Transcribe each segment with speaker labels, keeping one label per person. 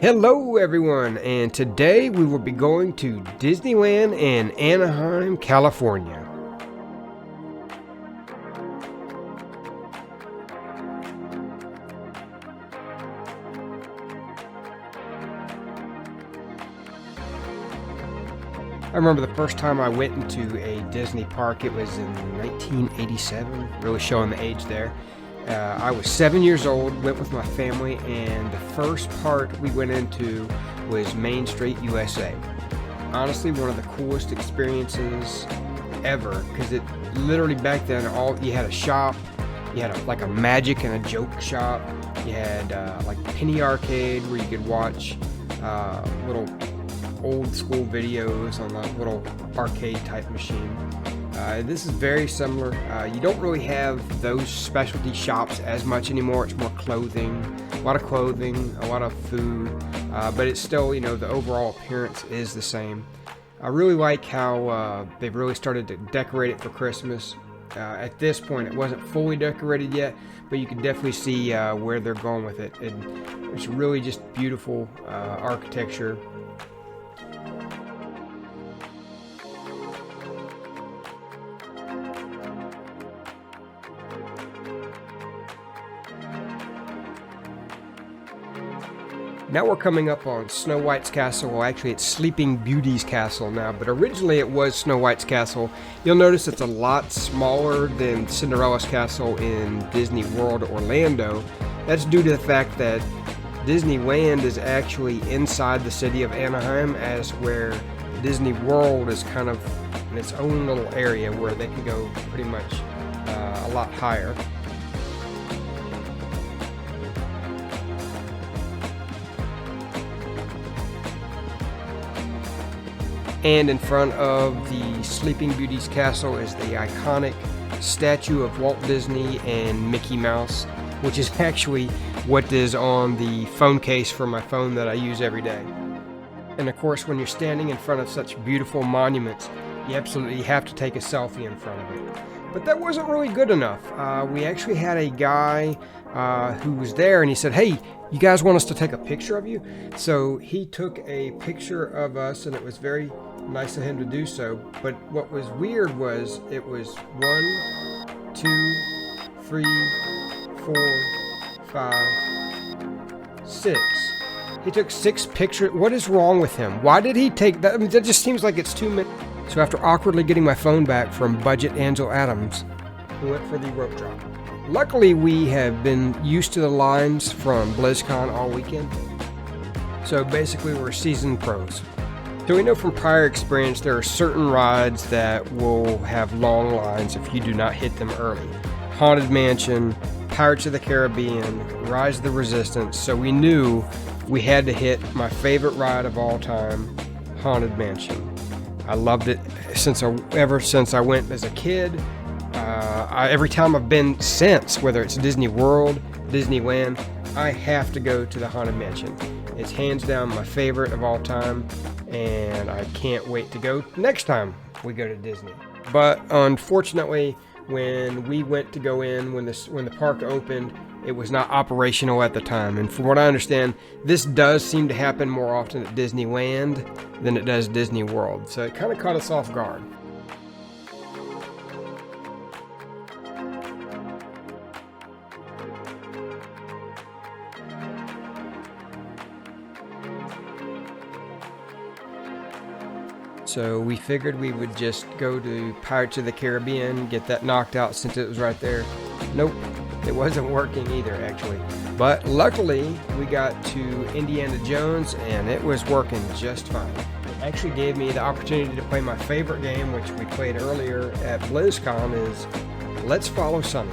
Speaker 1: Hello everyone, and today we will be going to Disneyland in Anaheim, California. I remember the first time I went into a Disney park, it was in 1987, really showing the age there. I was 7 years old, went with my family, and the first part we went into was Main Street, USA. Honestly, one of the coolest experiences ever, because it literally back then, you had a shop, you had like a magic and a joke shop, you had like penny arcade where you could watch little old school videos on the little arcade type machine. This is very similar. You don't really have those specialty shops as much anymore. It's more clothing, a lot of food, but it's still, the overall appearance is the same. I really like how they've really started to decorate it for Christmas. At this point, it wasn't fully decorated yet, but you can definitely see where they're going with it. It's really just beautiful architecture. Now we're coming up on Snow White's castle. Well, actually it's Sleeping Beauty's castle now, but originally it was Snow White's castle. You'll notice it's a lot smaller than Cinderella's castle in Disney World Orlando. That's due to the fact that Disneyland is actually inside the city of Anaheim, as where Disney World is kind of in its own little area where they can go pretty much a lot higher. And in front of the Sleeping Beauty's castle is the iconic statue of Walt Disney and Mickey Mouse, which is actually what is on the phone case for my phone that I use every day. And of course, when you're standing in front of such beautiful monuments, you absolutely have to take a selfie in front of it. But that wasn't really good enough. We actually had a guy who was there, and he said, "Hey, you guys want us to take a picture of you?" So he took a picture of us, and it was very nice of him to do so. But what was weird was it was 1, 2, 3, 4, 5, 6. He took 6 pictures. What is wrong with him? Why did he take that? I mean, that just seems like it's too many. So after awkwardly getting my phone back from Budget Angel Adams, we went for the rope drop. Luckily, we have been used to the lines from BlizzCon all weekend. So basically, we're seasoned pros. So we know from prior experience there are certain rides that will have long lines if you do not hit them early. Haunted Mansion, Pirates of the Caribbean, Rise of the Resistance. So we knew we had to hit my favorite ride of all time, Haunted Mansion. I loved it ever since I went as a kid. Every time I've been since, whether it's Disney World, Disneyland, I have to go to the Haunted Mansion. It's hands down my favorite of all time, and I can't wait to go next time we go to Disney. But unfortunately, when we went to go in, when the park opened, it was not operational at the time. And from what I understand, this does seem to happen more often at Disneyland than it does Disney World. So it kind of caught us off guard. So we figured we would just go to Pirates of the Caribbean, get that knocked out since it was right there. Nope, it wasn't working either, actually. But luckily, we got to Indiana Jones, and it was working just fine. It actually gave me the opportunity to play my favorite game, which we played earlier at BlizzCon, is Let's Follow Sunny.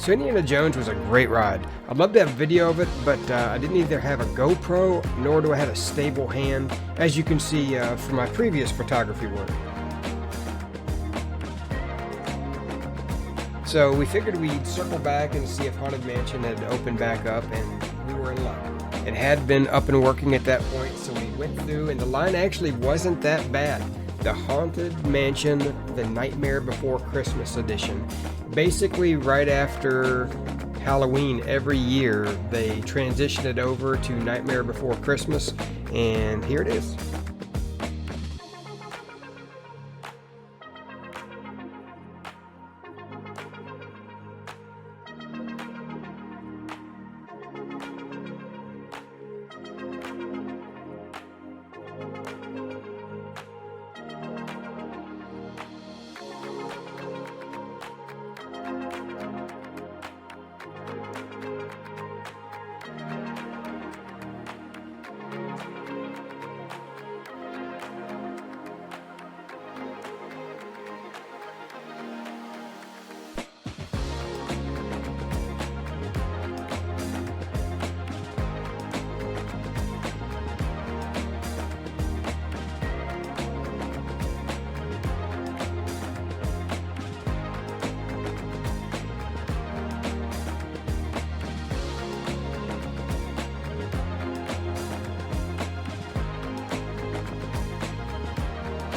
Speaker 1: So Indiana Jones was a great ride. I'd love to have a video of it, but I didn't either have a GoPro, nor do I have a stable hand, as you can see from my previous photography work. So we figured we'd circle back and see if Haunted Mansion had opened back up, and we were in luck. It had been up and working at that point, so we went through, and the line actually wasn't that bad. The Haunted Mansion, the Nightmare Before Christmas edition. Basically, right after Halloween every year, they transition it over to Nightmare Before Christmas, and here it is.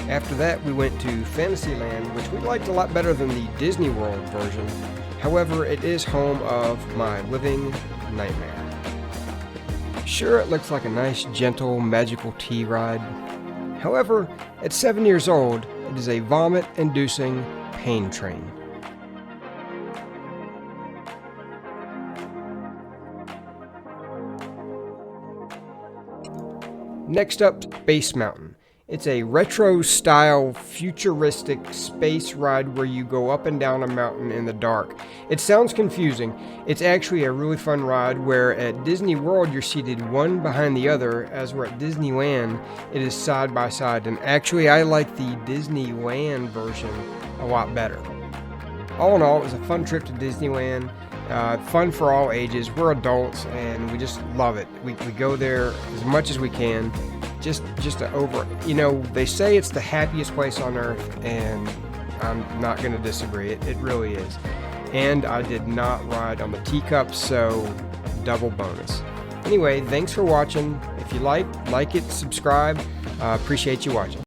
Speaker 1: After that, we went to Fantasyland, which we liked a lot better than the Disney World version. However, it is home of my living nightmare. Sure, it looks like a nice, gentle, magical tea ride. However, at 7 years old, it is a vomit-inducing pain train. Next up, Space Mountain. It's a retro-style, futuristic space ride where you go up and down a mountain in the dark. It sounds confusing. It's actually a really fun ride where at Disney World you're seated one behind the other, as we're at Disneyland, it is side by side. And actually I like the Disneyland version a lot better. All in all, it was a fun trip to Disneyland. Fun for all ages. We're adults and we just love it. We go there as much as we can. Just they say it's the happiest place on earth, and I'm not going to disagree. It really is. And I did not ride on the teacups, so double bonus. Anyway, thanks for watching. If you like it, subscribe. Appreciate you watching.